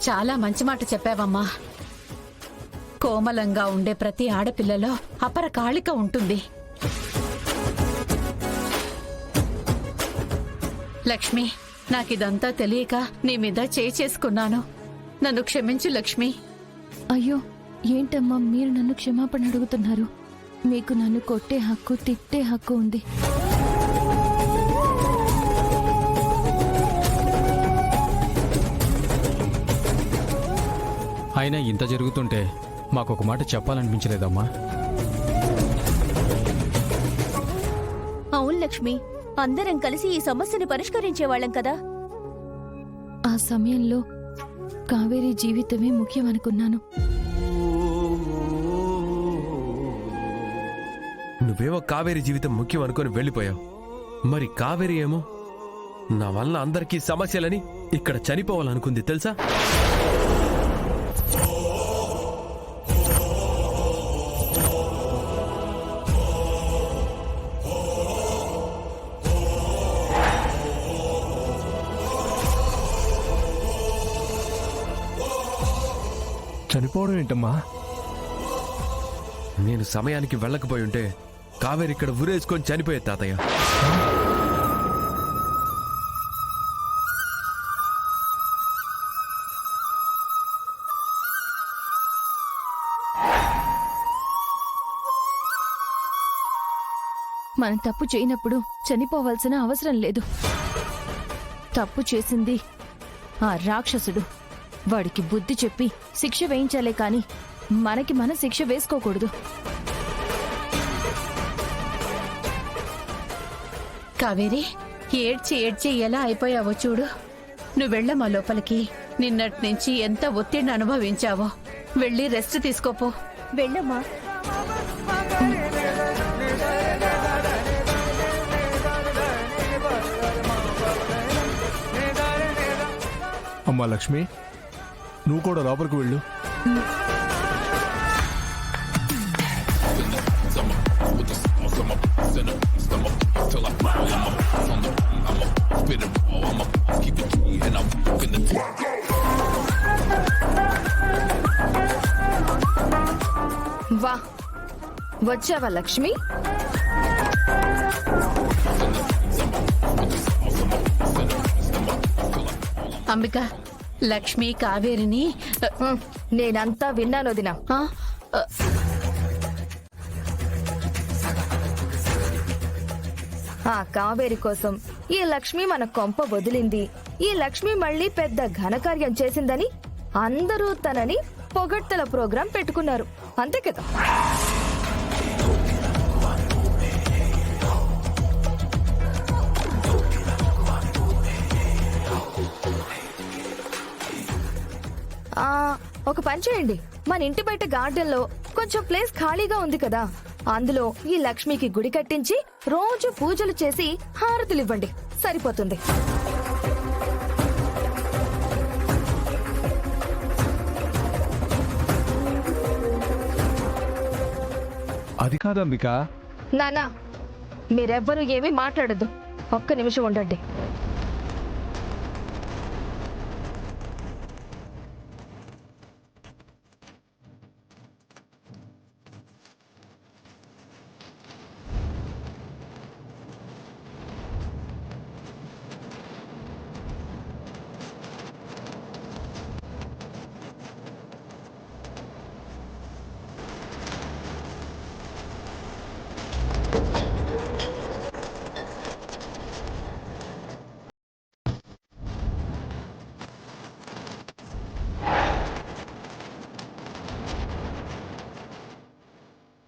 చాలా మంచి మాట చెప్పావమ్మా. కోమలంగా ఉండే ప్రతి ఆడపిల్లలో అపర కాళిక ఉంటుంది. లక్ష్మి, నాకిదంతా తెలియక నీ మీద చేసుకున్నాను. నన్ను క్షమించు లక్ష్మి. అయ్యో, ఏంటమ్మా మీరు నన్ను క్షమాపణ అడుగుతున్నారు? మీకు నన్ను కొట్టే హక్కు, తిట్టే హక్కు ఉంది. అయినా ఇంత జరుగుతుంటే మాకొక మాట చెప్పాలనిపించలేదమ్మా. అవును లక్ష్మి, అందరం కలిసి ఈ సమస్యని పరిష్కరించేవాళ్ళం కదా. ఆ సమయంలో కావేరి జీవితమే ముఖ్యమనుకున్నాను. నువ్వేమో కావేరి జీవితం ముఖ్యం అనుకుని వెళ్ళిపోయావు. మరి కావేరి ఏమో నా వల్ల అందరికీ సమస్యలని ఇక్కడ చనిపోవాలనుకుంది తెలుసా? చనిపోవడం ఏంటమ్మా? నేను సమయానికి వెళ్ళకపోయి ఉంటే కావేరి ఇక్కడ ఊరేసుకొని చనిపోయేది తాతయ్య. మనం తప్పు చేయనప్పుడు చనిపోవాల్సిన అవసరం లేదు. తప్పు చేసింది ఆ రాక్షసుడు. వాడికి బుద్ధి చెప్పి శిక్ష వేయించాలే కాని మనకి మన శిక్ష వేసుకోకూడదు. కావేరి, ఏడ్చి ఏడ్చి ఎలా అయిపోయావో చూడు. నువ్వెళ్ళమా లోపలికి. నిన్నటి నుంచి ఎంత ఒత్తిడిని అనుభవించావో. వెళ్ళి రెస్ట్ తీసుకోపో. వెళ్ళమ్మా. అమ్మా లక్ష్మి, నువ్వు కూడా లోపలికి వెళ్ళు. వా, వచ్చావా లక్ష్మి? అంబిక, లక్ష్మి కావేరిని నేనంతా విన్నాను వదినా. ఆ కావేరి కోసం ఈ లక్ష్మి మన కొంప వదిలింది, ఈ లక్ష్మి మళ్ళీ పెద్ద ఘనకార్యం చేసిందని అందరూ తనని పొగడ్తల ప్రోగ్రాం పెట్టుకున్నారు, అంతే కదా? ఒక పని చేయండి, మన ఇంటి బయట గార్డెన్ లో కొంచెం ప్లేస్ ఖాళీగా ఉంది కదా, అందులో ఈ లక్ష్మికి గుడి కట్టించి రోజు పూజలు చేసి హారతులివ్వండి, సరిపోతుంది. అది కాదంబిక. నానా, మీరెవ్వరూ ఏమీ మాట్లాడద్దు, ఒక్క నిమిషం ఉండండి.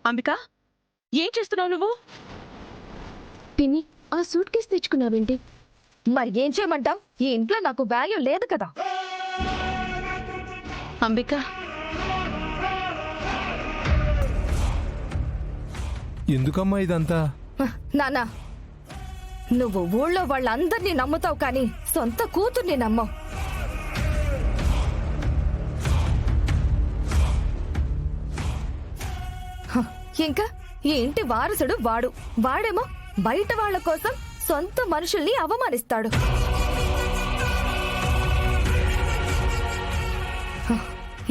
అంబిక, ఏం చేస్తున్నావు నువ్వు? పిన్ని, ఆ సూట్ కేసు తెచ్చుకున్నావేంటి? మరి ఏం చేయమంటావ్? ఈ ఇంట్లో నాకు వాల్యూ లేదు కదా. అంబిక, ఎందుకమ్మా ఇదంతా? నానా, నువ్వు ఊళ్ళో వాళ్ళందరినీ నమ్ముతావు కానీ సొంత కూతుర్ని నమ్మవు. ఇంకా ఈ ఇంటి వారసుడు వాడేమో బయట వాళ్ల కోసం సొంత మనుషుల్ని అవమానిస్తాడు.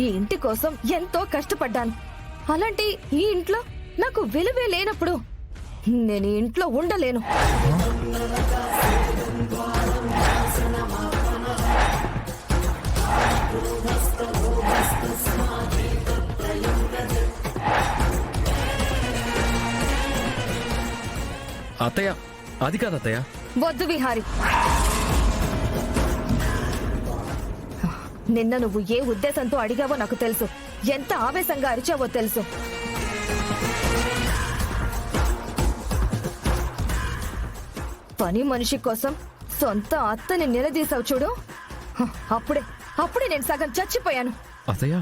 ఈ ఇంటి కోసం ఎంతో కష్టపడ్డాను. అలాంటి ఈ ఇంట్లో నాకు విలువే లేనప్పుడు నేను ఈ ఇంట్లో ఉండలేను. అత్తయ్య, అది కాదు అత్తయ్య. వద్దు విహారి. నిన్న నువ్వు ఏ ఉద్దేశంతో అడిగావో నాకు తెలుసు. ఎంత ఆవేశంగా అరిచావో తెలుసు. పని మనిషి కోసం సొంత అత్తని నిలదీసావు చూడు. అప్పుడే నేను సగం చచ్చిపోయాను. అత్తయ్య,